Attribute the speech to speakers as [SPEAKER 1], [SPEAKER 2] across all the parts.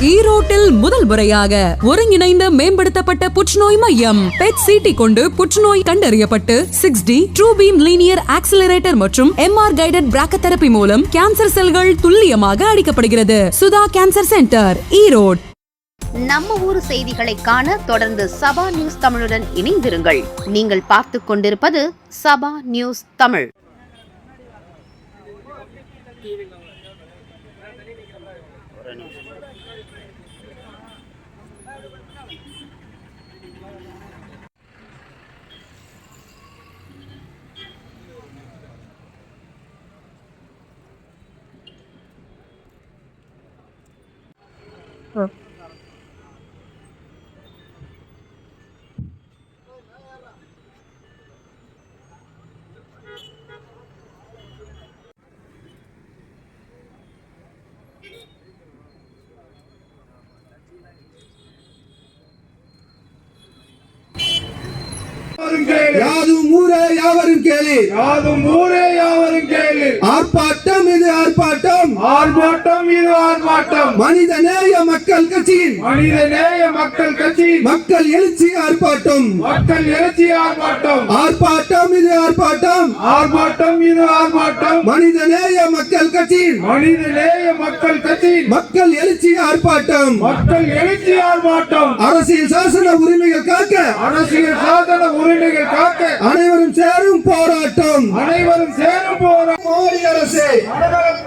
[SPEAKER 1] ஈரோட்டில் முதல் முறையாக ஒருங்கிணைந்த மேம்படுத்தப்பட்ட புற்றுநோய் மையம் பெட் சிடி கொண்டு புற்றுநோய் கண்டறியப்பட்டு 6D true beam linear accelerator மற்றும் MR கைடட் பிராக்கோதெரபி மூலம் கேன்சர் செல்கள் துல்லியமாக அழிக்கப்படுகிறது. Sudha cancer center, Erode.
[SPEAKER 2] நம்ம ஊர் செய்திகளை காண தொடர்ந்து சபா நியூஸ் தமிழுடன் இணைந்திருங்கள். நீங்கள் பார்த்து கொண்டிருப்பது சபா நியூஸ் தமிழ்.
[SPEAKER 3] யாதும் ஊரே யாவரும் கேளு,
[SPEAKER 4] யாதும் ஊரே யாவரும் கேளு.
[SPEAKER 3] ஆர்ப்பாட்டம் இது ஆர்ப்பாட்டம்,
[SPEAKER 4] ஆர்ப்பாட்டம் இது ஆர்ப்பாட்டம்.
[SPEAKER 3] மனிதநேய மக்கள் கட்சியின்,
[SPEAKER 4] மனிதநேய மக்கள் கட்சியின்
[SPEAKER 3] மக்கள் எழுச்சி ஆர்ப்பாட்டம்,
[SPEAKER 4] மக்கள் எழுச்சி ஆர்ப்பாட்டம்.
[SPEAKER 3] ஆர்ப்பாட்டம் இது ஆர்ப்பாட்டம்,
[SPEAKER 4] ஆர்ப்பாட்டம் இது ஆர்ப்பாட்டம்.
[SPEAKER 3] மனிதநேய மக்கள் கட்சியின்,
[SPEAKER 4] மனிதநேய மக்கள் கட்சியின்
[SPEAKER 3] மக்கள் எழுச்சி ஆர்ப்பாட்டம்,
[SPEAKER 4] மக்கள் எழுச்சி ஆர்ப்பாட்டம்.
[SPEAKER 3] அரசியல் சாசன உரிமைகள் காக்க,
[SPEAKER 4] அரசியல் சாசன உரிமைகள் காக்க
[SPEAKER 3] அனைவரும் சேரும் போராட்டம்,
[SPEAKER 4] அனைவரும் சேரும் போராட்டம்.
[SPEAKER 3] மோடி அரசே,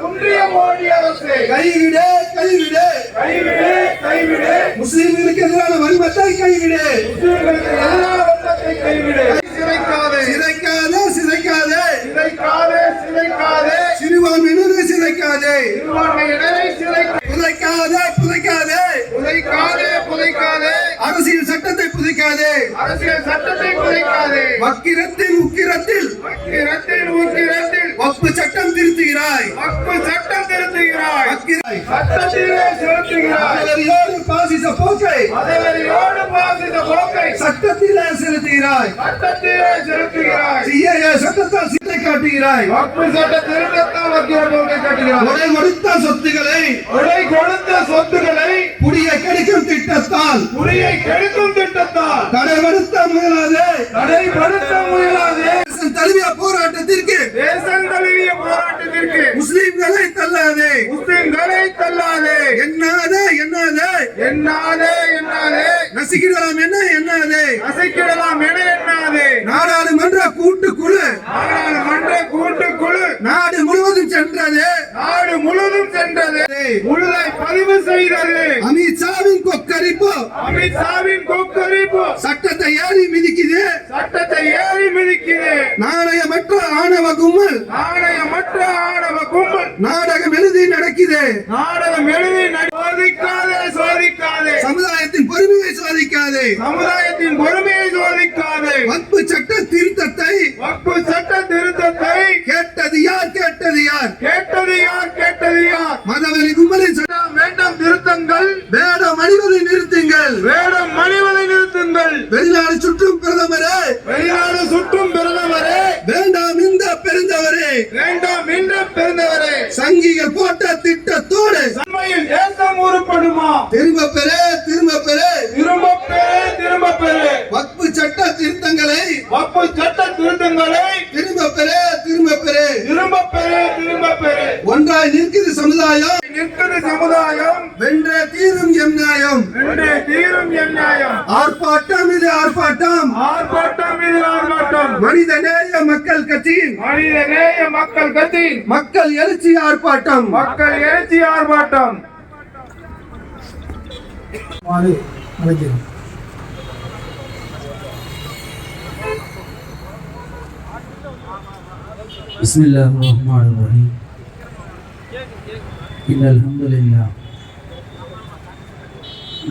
[SPEAKER 4] குன்றிய மோடி அரசே,
[SPEAKER 3] கைவிடு கைவிடு
[SPEAKER 4] கைவிடு கைவிடு.
[SPEAKER 3] முஸ்லிம்களுக்கு எதிரான வன்மத்தை கைவிடு,
[SPEAKER 4] முஸ்லிம்களுக்கு எதிரான வன்மத்தை கைவிடு. சிதைக்காதே
[SPEAKER 3] சிதைக்காதே சிதைக்காதே
[SPEAKER 4] சிதைக்காதே சிதைக்காதே.
[SPEAKER 3] சிறுபான்மையினரை சிதைக்காதே,
[SPEAKER 4] சிறுபான்மையினரை சிதைக்காதே
[SPEAKER 3] புதைக்காதே புதைக்காதே,
[SPEAKER 4] புதைக்காதே புதைக்காதே.
[SPEAKER 3] அரசியல் சட்டத்தை புதைக்காதே,
[SPEAKER 4] அரசியல் சட்டத்தை புதைக்காதே.
[SPEAKER 3] வக்கிரத்தில் உக்கிரத்தில்
[SPEAKER 4] உக்கிரத்தில் உக்கிரத்தில்
[SPEAKER 3] வக்பு சட்டம் திருத்துகிறாய்,
[SPEAKER 4] வக்பு சட்டம் திருத்துகிறாய்,
[SPEAKER 3] வக்கிராய்
[SPEAKER 4] சட்டத்திலே செலுத்துகிறாய்.
[SPEAKER 3] மதவெறியோடு பாசிச போக்கை
[SPEAKER 4] மதவெறியோடு பாசிச போக்கை
[SPEAKER 3] சட்டத்திலே செலுத்துகிறாய்,
[SPEAKER 4] சட்டத்திலே செலுத்துகிறாய்.
[SPEAKER 3] CAA சட்டத்தால் சிலை காட்டுகிறாய்,
[SPEAKER 4] வக்பு சட்ட திருத்தத்தால் வக்கிர போக்கை காட்டுகிறாய்.
[SPEAKER 3] உடை கொடுத்த சொத்துக்களை
[SPEAKER 4] உடை கொடுத்த சொத்துக்களை
[SPEAKER 3] புடியை கெடுக்கும் திட்டத்தால்
[SPEAKER 4] புலியை கெடுக்கும் திட்டத்தால்
[SPEAKER 3] தடைபடுத்த முயலாதே,
[SPEAKER 4] தடைப்படுத்த முயலாதே.
[SPEAKER 3] தழுவிய போராட்டத்திற்கு
[SPEAKER 4] தேசம் தழுவிய போராட்டத்திற்கு
[SPEAKER 3] முஸ்லிம்களை தள்ளாதே,
[SPEAKER 4] முஸ்லிம்களை தள்ளாதே,
[SPEAKER 3] எண்ணாதே எண்ணாதே,
[SPEAKER 4] எண்ணாதே எண்ணாதே,
[SPEAKER 3] நசுக்கிடலாம் என்ன எண்ணாதே.
[SPEAKER 4] அசைக்கிடலாம் என எண்ணாதே.
[SPEAKER 3] நாடாளுமன்ற கூட்டுக்குழு
[SPEAKER 4] நாடாளுமன்ற கூட்டுக்குழு
[SPEAKER 3] நாடு முழுவதும் சென்றது,
[SPEAKER 4] நாடு முழுவதும் சென்றது, முழுதை பதிவு செய்தது.
[SPEAKER 3] அமித்ஷாவின் கொக்கரிப்பு
[SPEAKER 4] அமித்ஷாவின் கொக்கரிப்பு
[SPEAKER 3] சட்டத்தை ஏறி மிதிக்குது,
[SPEAKER 4] சட்டத்தை ஏறி மிதிக்குது.
[SPEAKER 3] நாணயமற்ற ஆணவ கும்பல்
[SPEAKER 4] நாணயமற்ற ஆணவ கும்பல்
[SPEAKER 3] நாடகம் எழுதி நடக்குது,
[SPEAKER 4] நாடகம் எழுதி சோதிக்காதே சோதிக்காதே.
[SPEAKER 3] சமுதாயத்தின் பொறுமையை சோதிக்காதே,
[SPEAKER 4] சமுதாயத்தின் பொறுமையை சோதிக்காதே.
[SPEAKER 3] வக்பு சட்ட திருத்தத்தை
[SPEAKER 4] வக்பு சட்ட திருத்தத்தை
[SPEAKER 3] கேட்டது யார் கேட்டது யார்,
[SPEAKER 4] கேட்டது யார் கேட்டது யார்.
[SPEAKER 3] மதவெறி கும்பலின்
[SPEAKER 4] வேண்டாம் வேண்டாம் திருத்தங்கள்,
[SPEAKER 3] வேடம் அணிவதை நிறுத்துங்கள்,
[SPEAKER 4] வேடம் மணிவதை நிறுத்துங்கள்.
[SPEAKER 3] வெளிநாடு சுற்றும் பிரதமரே,
[SPEAKER 4] வெளிநாடு சுற்றும் பிரதமரே,
[SPEAKER 3] வேண்டாம் இந்த பெருந்தவரே,
[SPEAKER 4] வேண்டாம் என்ற பிறந்தவரே.
[SPEAKER 3] சங்கிகள் போட்ட திட்டத்தோடு
[SPEAKER 4] சண்மையில் தேசம் உருப்படுமா?
[SPEAKER 3] திரும்ப பெறே திரும்ப பெறே,
[SPEAKER 4] திரும்ப பெறு திரும்ப பெறு.
[SPEAKER 3] வக்பு சட்ட திருத்தங்களை
[SPEAKER 4] வக்பு சட்ட திருத்தங்களை
[SPEAKER 3] திரும்ப பெறே திரும்ப பெறே.
[SPEAKER 4] திரும்ப பெறு திரும்ப பெறு.
[SPEAKER 3] ஒன்றாய் நிற்குது சமுதாயம்,
[SPEAKER 4] நிற்குது சமுதாயம்,
[SPEAKER 3] வென்றே தீரும் எம் நியாயம்,
[SPEAKER 4] வென்றே தீரும் என் நியாயம்.
[SPEAKER 3] ஆர்ப்பாட்டம் இது ஆர்ப்பாட்டம்,
[SPEAKER 4] ஆர்ப்பாட்டம் இது ஆர்ப்பாட்டம்.
[SPEAKER 3] மனிதநேய மக்கள் கட்சியின்
[SPEAKER 4] மனிதநேய மக்கள் கட்சி
[SPEAKER 3] மக்கள் எழுச்சி ஆர்ப்பாட்டம்,
[SPEAKER 4] மக்கள் எழுச்சி ஆர்ப்பாட்டம்.
[SPEAKER 5] பிஸ்மில்லாஹிர்ரஹ்மானிர்ரஹீம். இன்னல் ஹம்துலில்லாஹ்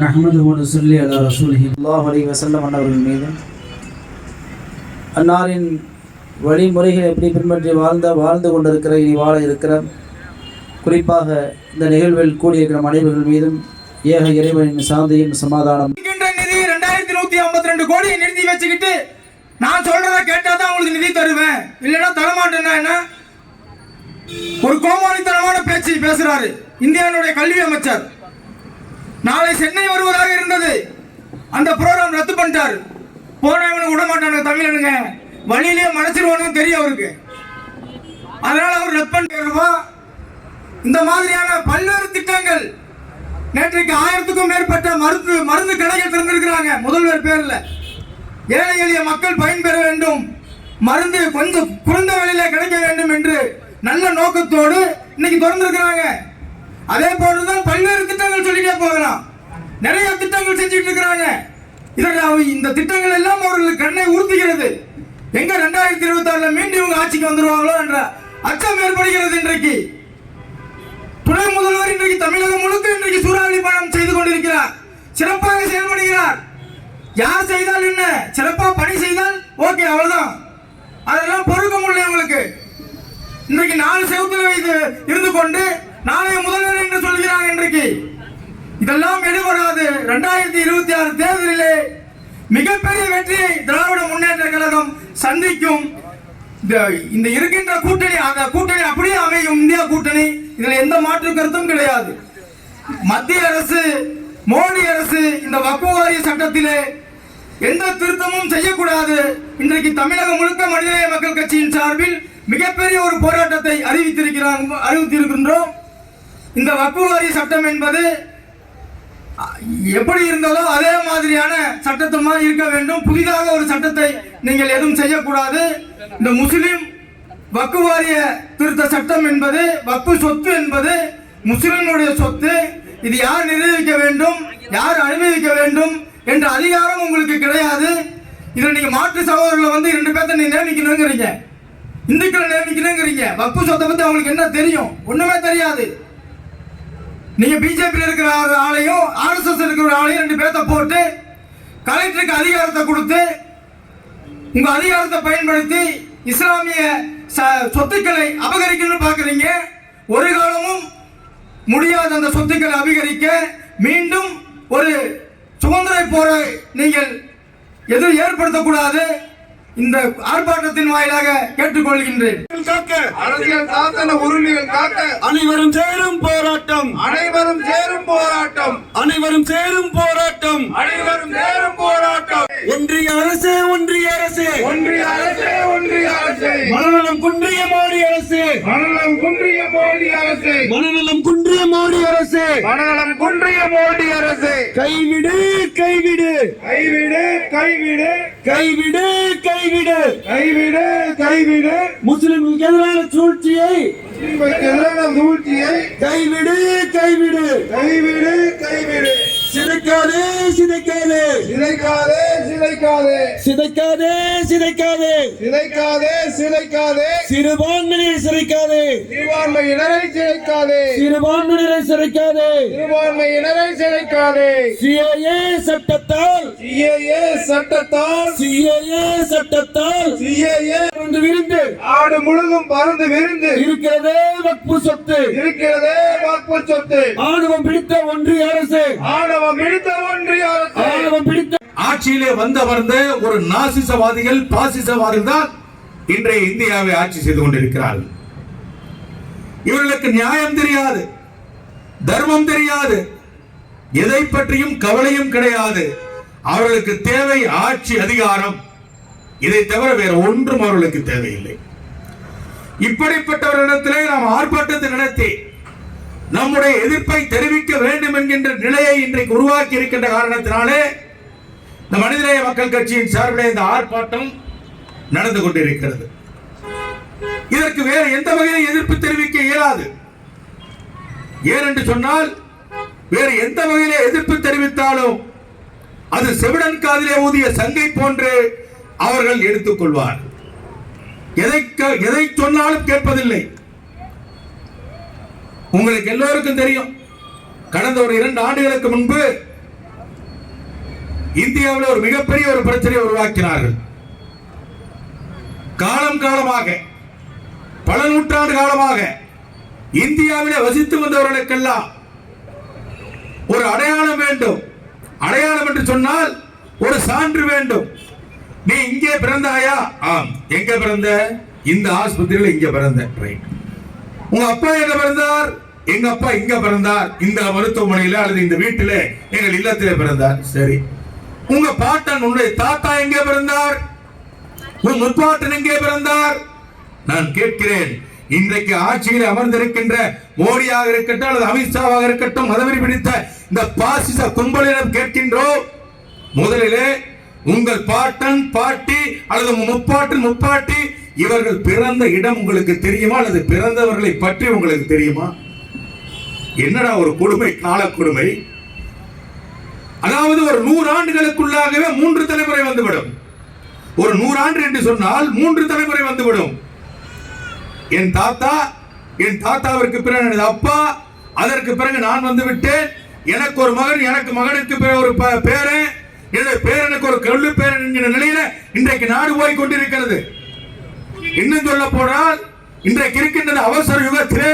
[SPEAKER 5] நஹ்மதுஹு வ நுஸல்லி அலா ரசூலிஹி ஸல்லல்லாஹு அலைஹி வஸல்லம் அவர்கள் மீது அன்னாரின் வழிமுறைகளை எப்படி பின்பற்றி வாழ்ந்து கொண்டிருக்கிற இனி வாழ இருக்கிற குறிப்பாக இந்த நிகழ்வில் கூடியிருக்கிற மனைவிகள் மீதும் ஏக இறைவனின் சாந்தியும் சமாதானம்.
[SPEAKER 4] நிதி 2152 கோடியை நிறுத்தி வச்சுக்கிட்டு நான் சொல்றத கேட்டாதான் உங்களுக்கு நிதி தருவேன், இல்லைன்னா தரமாட்டேன்னா என்ன? ஒரு கோமாளித்தனமான பேச்சு பேசுறாரு இந்தியாவுடைய கல்வி அமைச்சர். நாளை சென்னை வருவதாக இருந்தது. அந்த ப்ரோக்ராம் ரத்து பண்ணிட்டார். போனவனுக்கு விட மாட்டானுங்க தமிழனுங்க, வழியிலேயே மனசிடுவானு தெரியும் அவருக்கு. அதனால அவர் ரத்து பண்ணிருப்பா. இந்த மாதிரியான பல்வேறு திட்டங்கள் நேற்றைக்கு 1000க்கும் மேற்பட்ட மருந்து கடைகள் திறந்திருக்கிறாங்க முதல்வர் பேர்ல. ஏழை எளிய மக்கள் பயன்பெற வேண்டும், மருந்து கொஞ்சம் குறைந்த விலையில கிடைக்க வேண்டும் என்று நல்ல நோக்கத்தோடு இன்னைக்கு திறந்திருக்கிறாங்க. அதே போலதான் பல்வேறு திட்டங்கள் சொல்லிட்டே போகலாம். நிறைய திட்டங்கள் செஞ்சுட்டு இருக்கிறாங்க. இந்த திட்டங்கள் எல்லாம் அவர்களுக்கு கண்ணை உறுத்துகிறது. எங்க 2026 மீண்டும் இவங்க ஆட்சிக்கு வந்துருவாங்களோ என்ற அச்சம் ஏற்படுகிறது. இன்றைக்கு துணை முதல்வர் இன்றைக்கு தமிழகம் முழுக்க இன்றைக்கு சூறாவளி பயணம் செய்து கொண்டிருக்கிறார். சிறப்பாக செயல்படுகிறார். யார் செய்தால் என்ன, சிறப்பாக பணி செய்தால் ஓகே, அவ்வளவுதான். அதெல்லாம் பொறுக்க முடியல உங்களுக்கு. இன்றைக்கு 4 செவத்துல இருந்து கொண்டு நாளைய முதல்வர் என்று சொல்கிறாங்க. இன்றைக்கு இதெல்லாம் எடுபடாது. 2026 தேர்தலிலே மிகப்பெரிய வெற்றியை திராவிட முன்னேற்ற கழகம் சந்திக்கும். இந்த இருக்கின்ற கூட்டணி, அந்த கூட்டணி அப்படியே அமையும். இந்தியா கூட்டணி, இதுல எந்த மாற்று கருத்தும் கிடையாது. மத்திய அரசு, மோடி அரசு இந்த வக்ஃப் வாரிய சட்டத்திலே எந்த திருத்தமும் செய்யக்கூடாது. இன்றைக்கு தமிழகம் முழுக்க மனிதநேய மக்கள் கட்சியின் சார்பில் மிகப்பெரிய ஒரு போராட்டத்தை அறிவித்திருக்கின்றோம். இந்த வக்ஃப் வாரிய சட்டம் என்பது எப்படி இருந்ததோ அதே மாதிரியான சட்டத்தமா இருக்க வேண்டும். புதிதாக ஒரு சட்டத்தை நீங்கள் எதுவும் செய்யக்கூடாது. இந்த முஸ்லிம் வக்ஃப் வாரிய திருத்த சட்டம் என்பது, வக்ஃப் சொத்து என்பது முஸ்லிம்களுடைய சொத்து. இது யார் நிர்ணயிக்க வேண்டும், யார் அனுமதிக்க வேண்டும் என்ற அதிகாரம் உங்களுக்கு கிடையாது. இதில் நீங்க மாற்று சகோதரர்களை 2 பேர்த்த நீங்க நியமிக்கணுங்கிறீங்க, இந்துக்களை நியமிக்கணுங்கிறீங்க. வக்ஃப் சொத்தை பத்தி அவங்களுக்கு என்ன தெரியும்? ஒண்ணுமே தெரியாது. நீங்க பிஜேபி இருக்கிற ஆளையும் RSS இருக்கிற ஆளையும் 2 பேர்த்த போட்டு கலெக்டருக்கு அதிகாரத்தை கொடுத்து உங்க அதிகாரத்தை பயன்படுத்தி இஸ்லாமிய சொத்துக்களை அபகரிக்கணும்னு பாக்குறீங்க. ஒரு காலமும் முடியாத அந்த சொத்துக்களை அபகரிக்க மீண்டும் ஒரு சுதந்திர போரை நீங்கள் எதுவும் ஏற்படுத்தக்கூடாது. இந்த ஆர்ப்பாட்டத்தின் வாயிலாக கேட்டுக்கொள்கின்றேன்.
[SPEAKER 3] அரசியல் சாசன உரிமைகள் காக்க
[SPEAKER 6] அனைவரும் சேரும் போராட்டம்,
[SPEAKER 3] அனைவரும் சேரும் போராட்டம்,
[SPEAKER 6] அனைவரும் சேரும் போராட்டம்,
[SPEAKER 3] அனைவரும் சேரும் போராட்டம்.
[SPEAKER 6] ஒன்றிய அரசு, ஒன்றிய அரசு,
[SPEAKER 3] ஒன்றிய அரசே, ஒன்றிய அரசே,
[SPEAKER 6] மனநலம் குன்றிய மோடி அரசு,
[SPEAKER 3] மனநலம் குன்றிய மோடி அரசே,
[SPEAKER 6] மனநலம் குன்றிய மோடி அரசு,
[SPEAKER 3] மனநலம் குன்றிய மோடி அரசே,
[SPEAKER 6] கைவிடு கைவிடு
[SPEAKER 3] கைவிடு கைவிடு
[SPEAKER 6] கைவிடு கைவிடு
[SPEAKER 3] கைவிடு கைவிடு
[SPEAKER 6] முஸ்லிம்களுக்கு எதிரான சூழ்ச்சியை,
[SPEAKER 3] எதிரான சூழ்ச்சியை
[SPEAKER 6] கைவிடு கைவிடு
[SPEAKER 3] கைவிடு கைவிடு.
[SPEAKER 6] சிதைக்காதே சிதைக்காதே
[SPEAKER 3] சிதைக்காதே சிதைக்காதே
[SPEAKER 6] சிதைக்காதே சிதைக்காதே
[SPEAKER 3] சிதைக்காதே சிதைக்காதே
[SPEAKER 6] சிறுபான்மையினரை சிதைக்காதே
[SPEAKER 3] சிறுபான்மையினரை சிதைக்காதே
[SPEAKER 6] சிறுபான்மையினரை சிதைக்காதே
[SPEAKER 3] சிறுபான்மையினரை சிதைக்காதே.
[SPEAKER 6] சிஏஏ சட்டத்தால்
[SPEAKER 3] சிஏஏ சட்டத்தால்
[SPEAKER 6] சிஏஏ சட்டத்தால்
[SPEAKER 3] சிஏஏ
[SPEAKER 6] பறந்து விரிந்து
[SPEAKER 3] நாடு முழுதும் பறந்து விரிந்து
[SPEAKER 6] இருக்கிறதே வக்ஃப் சொத்து,
[SPEAKER 3] இருக்கிறதே வக்ஃப் சொத்து.
[SPEAKER 6] ஆணவம் பிடித்த ஒன்றிய அரசு,
[SPEAKER 3] ஆணவம் பிடித்த ஒன்றிய அரசு,
[SPEAKER 6] ஆணவம் பிடித்த
[SPEAKER 7] ஆட்சியிலே வந்த ஒரு நாசிசவாதிகள், பாசிசவாதிகள் தான் இன்றைய இந்தியாவை ஆட்சி செய்து கொண்டிருக்கிறார்கள். இவர்களுக்கு நியாயம் தெரியாது, தர்மம் தெரியாது, எதை பற்றியும் கவலையும் கிடையாது. அவர்களுக்கு தேவை ஆட்சி அதிகாரம். இதை தவிர வேற ஒன்றும் அவர்களுக்கு தேவையில்லை. இப்படிப்பட்டவர்களிடத்திலே நாம் ஆர்ப்பாட்டத்தை நடத்தி நம்முடைய எதிர்ப்பை தெரிவிக்க வேண்டும் என்கின்ற நிலையை இன்றைக்கு உருவாக்கி இருக்கின்ற காரணத்தினாலே இந்த மனிதநேய மக்கள் கட்சியின் சார்பில் இந்த ஆர்ப்பாட்டம் நடந்து கொண்டிருக்கிறது. இதற்கு வேறு எந்த வகையில் எதிர்ப்பு தெரிவிக்க இயலாது. ஏனென்று சொன்னால் வேறு எந்த வகையிலே எதிர்ப்பு தெரிவித்தாலும் அது செவிடன் காதிலே ஊதிய சங்கை போன்று அவர்கள் எடுத்துக் கொள்வார். எதை சொன்னாலும் கேட்பதில்லை. உங்களுக்கு எல்லோருக்கும் தெரியும், கடந்த ஒரு 2 ஆண்டுகளுக்கு முன்பு இந்தியாவில் ஒரு மிகப்பெரிய ஒரு பிரச்சனையை உருவாக்கினார்கள். காலமாக பல நூற்றாண்டு காலமாக இந்தியாவிலே வசித்து வந்தவர்களுக்கெல்லாம் ஒரு அடையாளம் வேண்டும். அடையாளம் என்று சொன்னால் ஒரு சான்று வேண்டும். நீ இங்கே பிறந்தாயா? ஆம். எங்க பிறந்த? இந்த ஆஸ்பத்திரியில் இங்க பிறந்த. ரைட். உங்க அப்பா எங்க பிறந்தார்? எங்க அப்பா இங்க பிறந்தார், இந்த மருத்துவமனையில அல்லது இந்த வீட்டில எங்கள் இல்லத்திலே பிறந்தார். சரி, உங்க பாட்டன் உன்னுடைய தாத்தா எங்கே பிறந்தார்? உன் முப்பாட்டன் எங்கே பிறந்தார்? நான் கேட்கிறேன், இன்றைக்கு ஆட்சியில் அமர்ந்திருக்கின்ற மோடியாக இருக்கட்டும் அல்லது அமித்ஷாவாக இருக்கட்டும், மதவெறி பிடித்த இந்த பாசிச கும்பலிடம் கேட்கின்றோம், முதலிலே உங்கள் பாட்டன் பாட்டி அல்லது முப்பாட்டன் முப்பாட்டி இவர்கள் பிறந்த இடம் உங்களுக்கு தெரியுமா அல்லது பிறந்தவர்களை பற்றி உங்களுக்கு தெரியுமா? என்னடா ஒரு கொடுமை, கால கொடுமை. அதாவது ஒரு 100 ஆண்டுகளுக்குள்ளாகவே 3 தலைமுறை வந்துவிடும். ஒரு 100 ஆண்டு என்று சொன்னால் 3 தலைமுறை வந்துவிடும். என் தாத்தா, என் தாத்தாவிற்கு பிறகு எனது அப்பா, அதற்கு பிறகு நான் வந்து விட்டேன், எனக்கு ஒரு மகன், எனக்கு மகனுக்கு ஒரு பேரன், என்னுடைய பேரனுக்கு ஒரு கல்லு பேரன் என்கிற நிலையில இன்றைக்கு நாடு போய் கொண்டிருக்கிறது. இன்னும் சொல்ல போனால் இன்றைக்கு இருக்கின்ற அவசர யுகத்திலே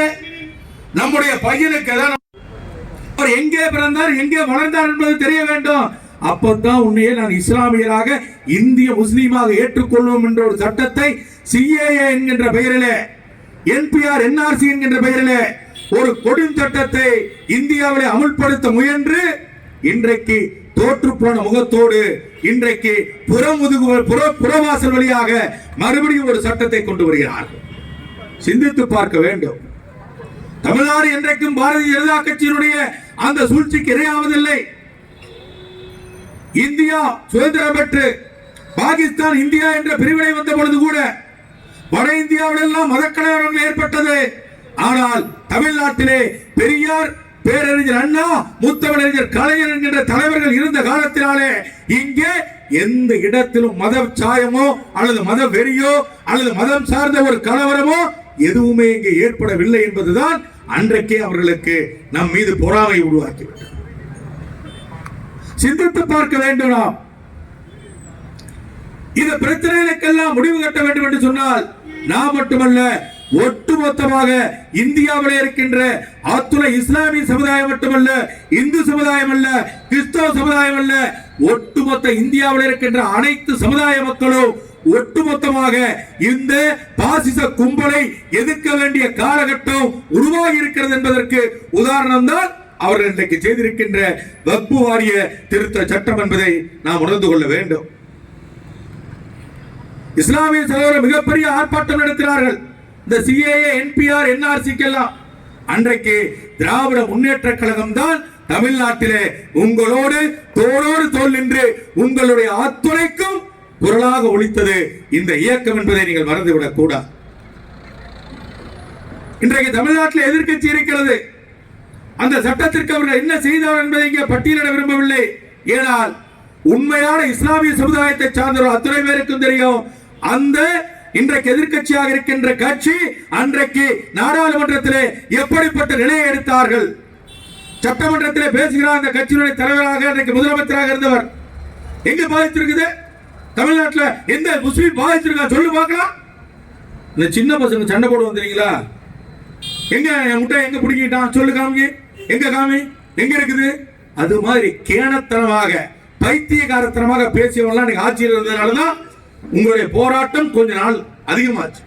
[SPEAKER 7] நம்முடைய பையனுக்கு அவர் எங்கே பிறந்தார், எங்கே வளர்ந்தார் என்பது தெரிய வேண்டும். அப்பதான் உன்னையே நான் இஸ்லாமியராக இந்திய முஸ்லீமாக ஏற்றுக்கொள்வோம் என்ற ஒரு சட்டத்தை சிஏஏ என்கின்ற பெயரிலே, என்பிஆர் என்ஆர்சி என்கின்ற பெயரிலே ஒரு கொடும் சட்டத்தை இந்தியாவிலே அமுல்படுத்த முயன்று இன்றைக்கு தோற்று போன முகத்தோடு இன்றைக்கு புறவாசல் வழியாக மறுபடியும் ஒரு சட்டத்தை கொண்டு வருகிறார்கள். சிந்தித்து பார்க்க வேண்டும். தமிழ்நாடு என்றைக்கும் பாரதிய ஜனதா கட்சியினுடைய அந்த சூழ்ச்சிக்கு இரையாவதில்லை. இந்தியா சுதந்திரம் பெற்று பாகிஸ்தான் இந்தியா என்ற பிரிவினை வந்த பொழுது கூட வட இந்தியாவிலெல்லாம் மதக்கலவரங்கள் ஏற்பட்டது. ஆனால் தமிழ்நாட்டிலே பெரியார், பேரறிஞர் அண்ணா, முத்தமிழறிஞர் கலைஞர் என்கின்ற தலைவர்கள் இருந்த காலத்தினாலே இங்கே எந்த இடத்திலும் மத சாயமோ அல்லது மத வெறியோ அல்லது மதம் சார்ந்த ஒரு கலவரமோ எதுவுமே இங்கே ஏற்படவில்லை என்பதுதான் அன்றைக்கே அவர்களுக்கு நம் மீது பொறாமை உருவாக்கிவிட்டது. சிந்தித்து பார்க்க வேண்டும். நாம் இந்த பிரச்சனைகளுக்கெல்லாம் முடிவு கட்ட வேண்டும் என்று சொன்னால் நாம் மட்டுமல்ல, ஒட்டுமொத்தமாக இந்தியாவில் இருக்கின்ற அத்துணை இஸ்லாமிய சமுதாயம் மட்டுமல்ல, இந்து சமுதாயம் அல்ல, கிறிஸ்தவ சமுதாயம் அல்ல, ஒட்டுமொத்த இந்தியாவில் இருக்கின்ற அனைத்து சமுதாய மக்களும் ஒட்டுமொத்தமாக இந்த பாசிச கும்பலை எதிர்க்க வேண்டிய காலகட்டம் உருவாகி இருக்கிறது என்பதற்கு உதாரணம் தான் அவர்கள் இன்றைக்கு செய்திருக்கின்ற வக்பு வாரிய திருத்த சட்டம் என்பதை நாம் உணர்ந்து கொள்ள வேண்டும். இஸ்லாமிய சகோதரர் மிகப்பெரிய ஆர்ப்பாட்டம் நடத்தினார்கள். இந்த சிஏஏ, என்பிஆர், என்ஆர்சிக்கெல்லாம் அன்றைக்கு திராவிட முன்னேற்ற கழகம் தான் தமிழ்நாட்டிலே உங்களோடு தோளோடு தோள் நின்று உங்களுடைய அத்துணைக்கும் குரலாக ஒலித்தது இந்த இயக்கம் என்பதை நீங்கள் மறந்துவிடக் கூடாது. இன்றைக்கு தமிழ்நாட்டில் எதிர்க்கட்சி இருக்கிறது. அந்த சட்டத்திற்கு அவர்கள் என்ன செய்தார் என்பதை இங்கே பட்டியலிட விரும்பவில்லை. ஏனால் உண்மையான இஸ்லாமிய சமுதாயத்தை சார்ந்த அத்துணை பேருக்கும் தெரியும். அந்த இன்றைக்கு எதிர்க்கட்சியாக இருக்கின்ற கட்சி அன்றைக்கு நாடாளுமன்றத்திலே எப்படிப்பட்ட நிலையை எடுத்தார்கள். சட்டமன்றத்திலே பேசுகிறார் அந்த கட்சியினுடைய தலைவராக அன்றைக்கு முதலமைச்சராக இருந்தவர். எங்க பாதித்திருக்குது? தமிழ்நாட்டில் எந்த முஸ்லீம் பாதிச்சிருக்கா சொல்லு பார்க்கலாம். இந்த சின்ன பசங்க சண்டை போடுவோம் தெரியுங்களா? எங்க முட்டை எங்க பிடிக்கிட்டான் சொல்லு, காமி எங்க, காமி எங்க இருக்குது? அது மாதிரி கேணத்தனமாக பைத்தியகாரத்தனமாக பேசியவங்களாம் இன்னைக்கு ஆட்சியில் இருந்ததுனாலதான் உங்களுடைய போராட்டம் கொஞ்ச நாள் அதிகமாச்சு.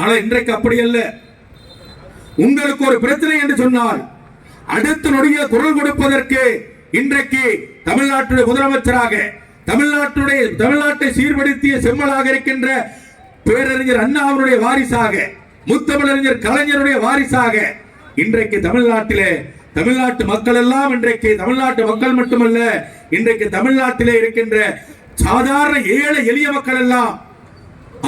[SPEAKER 7] ஆனா இன்றைக்கு அப்படி அல்ல. உங்களுக்கு ஒரு பிரச்சனை என்று சொன்னால் அடுத்த நொடியில் குரல் கொடுப்பதற்கு இன்றைக்கு தமிழ்நாட்டுடைய முதலமைச்சராக, தமிழ்நாட்டை சீர்படுத்திய செம்மலாக இருக்கின்ற பேரறிஞர் அண்ணாவுடைய வாரிசாக, முத்தமிழறிஞர் கலைஞருடைய வாரிசாக இன்றைக்கு தமிழ்நாட்டிலே தமிழ்நாட்டு மக்கள் எல்லாம், இன்றைக்கு தமிழ்நாட்டு மக்கள் மட்டுமல்ல, இன்றைக்கு தமிழ்நாட்டிலே இருக்கின்ற சாதாரண ஏழை எளிய மக்கள் எல்லாம்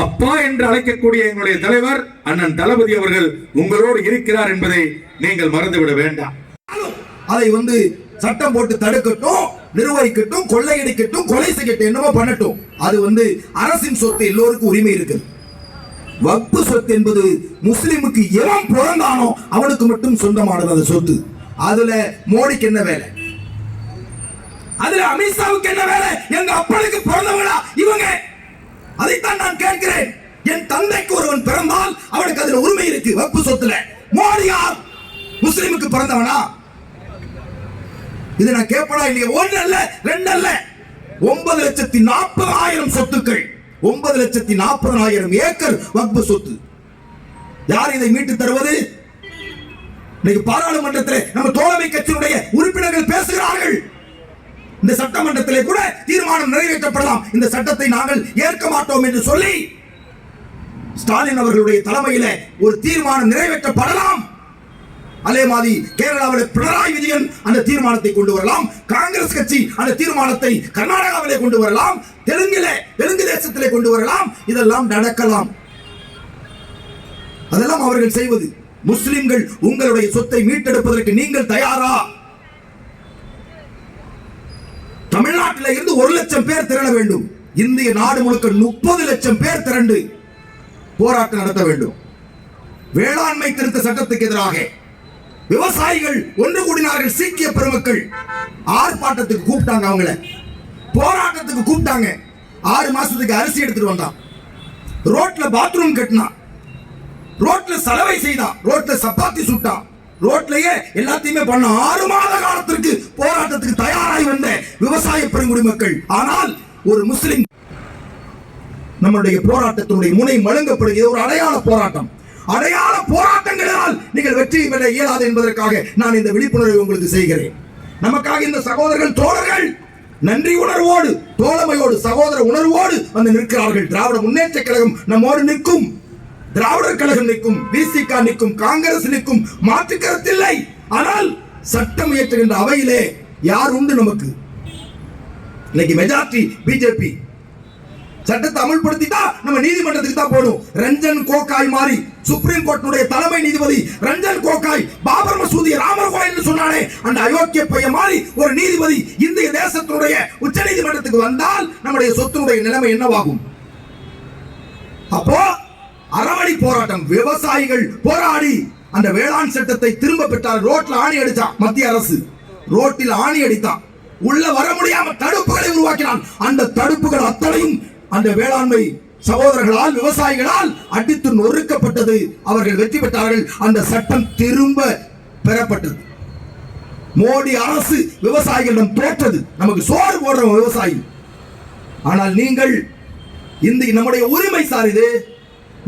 [SPEAKER 7] அப்பா என்று அழைக்கக்கூடிய எங்களுடைய தலைவர் அண்ணன் தளபதி அவர்கள் உங்களோடு இருக்கிறார் என்பதை நீங்கள் மறந்துவிட வேண்டாம்.
[SPEAKER 8] அதை சட்டம் போட்டு தடுக்கட்டும், நிர்வகிக்கட்டும், கொள்ளையடிக்கட்டும், கொலை செய்யட்டும், என்னமோ பண்ணட்டும். அது அரசின் சொத்து, எல்லோருக்கும் உரிமை இருக்கு. வக்பு சொத்து என்பது முஸ்லிமுக்கு எவன் பிறந்தானோ அவனுக்கு மட்டும் சொந்தமானது அந்த சொத்து. அதுல மோடிக்கு என்ன வேலை? அதுல அமித்ஷாவுக்கு என்ன வேலை? எங்க அப்பனுக்கு பிறந்தவங்களா இவங்க? அதைத்தான் நான் கேட்கிறேன். என் தந்தைக்கு ஒருவன் பிறந்தால் அவனுக்கு அதுல உரிமை இருக்கு வக்பு சொத்துல. மோடியா முஸ்லிமுக்கு பிறந்தவனா? இது நான் கேட்படா இல்லையா? ஒன்று அல்ல, ரெண்டு அல்ல, 9,40,000 சொத்துக்கள், 9,40,000 ஏக்கர் வக்பு சொத்து. யார் இதை மீட்டு தருவது? இன்னைக்கு பாராளுமன்றத்தில் நம்ம தோழமை கட்சியினுடைய உறுப்பினர்கள் பேசுகிறார்கள். இந்த சட்டமன்றத்திலே கூட தீர்மானம் நிறைவேற்றப்படலாம், இந்த சட்டத்தை நாங்கள் ஏற்க மாட்டோம் என்று சொல்லி ஸ்டாலின் அவர்களுடைய தலைமையில ஒரு தீர்மானம் நிறைவேற்றப்படலாம். அதே மாதிரி கேரளாவில் பினராயி விஜயன் அந்த தீர்மானத்தை கொண்டு வரலாம், காங்கிரஸ் கட்சி அந்த தீர்மானத்தை கர்நாடகாவிலே கொண்டு வரலாம், தெலுங்கு தேசத்திலே கொண்டு வரலாம். இதெல்லாம் நடக்கலாம். அதெல்லாம் அவர்கள் செய்வது. முஸ்லிம்கள் உங்களுடைய சொத்தை மீட்டெடுப்பதற்கு நீங்கள் தயாரா? தமிழ்நாட்டில் இருந்து 1 லட்சம் பேர் திரள வேண்டும். இந்திய நாடு முழுக்க 30 லட்சம் பேர் திரண்டு போராட்டம் நடத்த வேண்டும். வேளாண்மை திருத்த சட்டத்துக்கு எதிராக விவசாயிகள் ஒன்று கூடினார்கள். சீக்கிய பெருமக்கள் ஆர்ப்பாட்டத்துக்கு கூப்பிட்டாங்க, அவங்கள போராட்டத்துக்கு கூப்பிட்டாங்க. 6 மாசத்துக்கு அரிசி எடுத்துட்டு வந்தான், ரோட்ல பாத்ரூம் கட்டினான், ரோட்ல சலவை செய்தான், ரோட்ல சப்பாத்தி சுட்டான், ரோட்லயே எல்லாத்தையுமே பண்ண 6 மாத காலத்திற்கு போராட்டத்துக்கு தயாராகி வந்த விவசாய பெருங்குடி மக்கள். ஆனால் ஒரு முஸ்லிம் நம்முடைய போராட்டத்தினுடைய முனை மழுங்கப்படுகிறது. ஒரு அடையாள போராட்டம். அடையாள போராட்டங்களால் நீங்கள் வெற்றி பெற இயலாது என்பதற்காக நான் இந்த விழிப்புணர்வை உங்களுக்கு செய்கிறேன். நமக்காக இந்த சகோதரர்கள் தோழர்கள் நன்றி உணர்வோடு, தோழமையோடு, சகோதர உணர்வோடு வந்து நிற்கிறார்கள். திராவிட முன்னேற்ற கழகம் நம்மோடு நிற்கும், திராவிடர் கழகம் நிற்கும், விசிக நிற்கும், காங்கிரஸ் நிற்கும், மாற்று கருத்தில்லை. ஆனால் சட்டம் இயற்றுகின்ற அவையிலே யார் உண்டு நமக்கு? இன்னைக்கு மெஜாரிட்டி பிஜேபி. சட்டத்தை அமல்படுத்திட்டா நம்ம நீதிமன்றத்துக்கு தான் போகணும். ரஞ்சன் கோகாய் மாறி சுப்ரீம் கோர்ட்டுடைய தலைமை நீதிபதி ரஞ்சன் கோகாய் பாபர் மசூதி ராமர் கோயில் சொன்னானே, அந்த அயோக்கிய பையன் மாறி ஒரு நீதிபதி இந்திய தேசத்தினுடைய உச்ச நீதிமன்றத்துக்கு வந்தால் நம்முடைய சொத்தினுடைய நிலைமை என்னவாகும்? அப்போ அறவழி போராட்டம். விவசாயிகள் போராடி அந்த வேளாண் சட்டத்தை திரும்ப பெற்றார். ரோட்ல ஆணி அடிச்சான் மத்திய அரசு, ரோட்டில் ஆணி அடித்தான், உள்ள வர முடியாம தடுப்புகளை உருவாக்கினான். அந்த தடுப்புகள் அத்தனையும் அந்த வேளாண்மை சகோதரர்களால், விவசாயிகளால் அடித்து நொறுக்கப்பட்டது. அவர்கள் வெற்றி பெற்றார்கள். அந்த சட்டம் திரும்ப பெறப்பட்டது. மோடி அரசு விவசாயிகளிடம் தோற்றது. நமக்கு சோறு போடுற விவசாயி. ஆனால் நீங்கள் இந்த நம்முடைய உரிமை சார், இது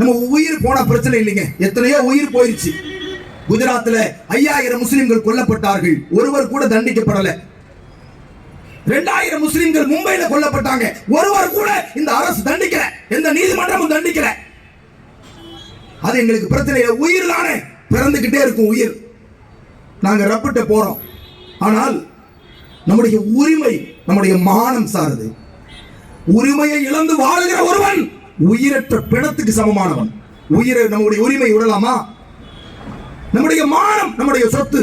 [SPEAKER 8] நம்ம உயிர் போன பிரச்சனை இல்லைங்க. எத்தனையோ உயிர் போயிருச்சு. குஜராத்தில் 5000 முஸ்லிம்கள் கொல்லப்பட்டார்கள், ஒருவர் கூட தண்டிக்கப்படல. 2000 முஸ்லிம்கள் மும்பையில கொல்லப்பட்டாங்க, ஒருவர் கூட இந்த அரசு தண்டிக்கல, எந்த நீதிமன்றமும் தண்டிக்கல. அது எங்களுக்கு பிரச்சனை இல்லை. உயிர் தானே பிறந்துகிட்டே இருக்கும் உயிர். நாங்க ரப்பிட்ட போறோம். ஆனால் நம்முடைய உரிமை, நம்முடைய மானம் சார்ந்து உரிமையை இழந்து வாழுகிற ஒருவன் உயிரற்ற பிணத்துக்கு சமமானவன். உயிரை, நம்முடைய உரிமை விடலாமா? நம்முடைய மானம், நம்முடைய சொத்து.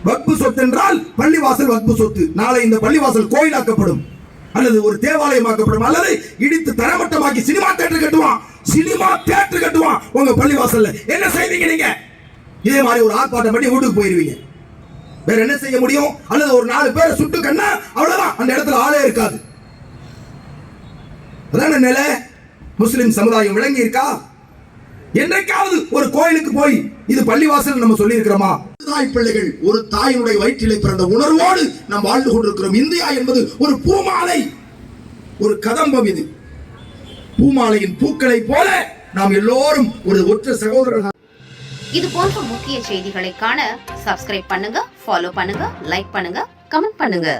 [SPEAKER 8] வக்பு சொத்து என்றால் பள்ளிவாசல் வக்பு சொத்து. நாளை இந்த பள்ளிவாசல் கோயிலாக்கப்படும், அல்லது ஒரு தேவாலயமாக்கப்படும், அல்லது இடித்து தரமட்டமாக்கி சினிமா தியேட்டர் கட்டுவான், சினிமா தியேட்டர் கட்டுவான் உங்க பள்ளிவாசல்ல. என்ன செய்வீங்க நீங்க? இதே மாதிரி ஒரு ஆர்ப்பாட்டம் பண்ணி வீட்டுக்கு போயிருவீங்க. வேற என்ன செய்ய முடியும்? அல்லது ஒரு 4 பேரை சுட்டு கண்ணா, அவ்வளவுதான், அந்த இடத்துல ஆளே இருக்காது. அதான நிலை. முஸ்லிம் சமுதாயம் விளங்கி இருக்கா? என்றைக்காவது ஒரு கோயிலுக்கு போய் இது பள்ளிவாசல் நம்ம சொல்லி இருக்கிறோமா? தாய் பிள்ளைகள் ஒரு தாயினுடைய வயிற்றிலே பிறந்த உணர்வோடு நாம் வாழ்ந்து கொண்டிருக்கிறோம். இந்தியா என்பது ஒரு பூமாலை, ஒரு கதம்பம். இது பூமாலையின் பூக்களை போல நாம் எல்லோரும் ஒரு ஒற்றை சகோதரர்கள்.
[SPEAKER 2] இது போன்ற முக்கிய செய்திகளை காண சப்ஸ்கிரைப் பண்ணுங்க, ஃபாலோ பண்ணுங்க, லைக் பண்ணுங்க, கமெண்ட் பண்ணுங்க.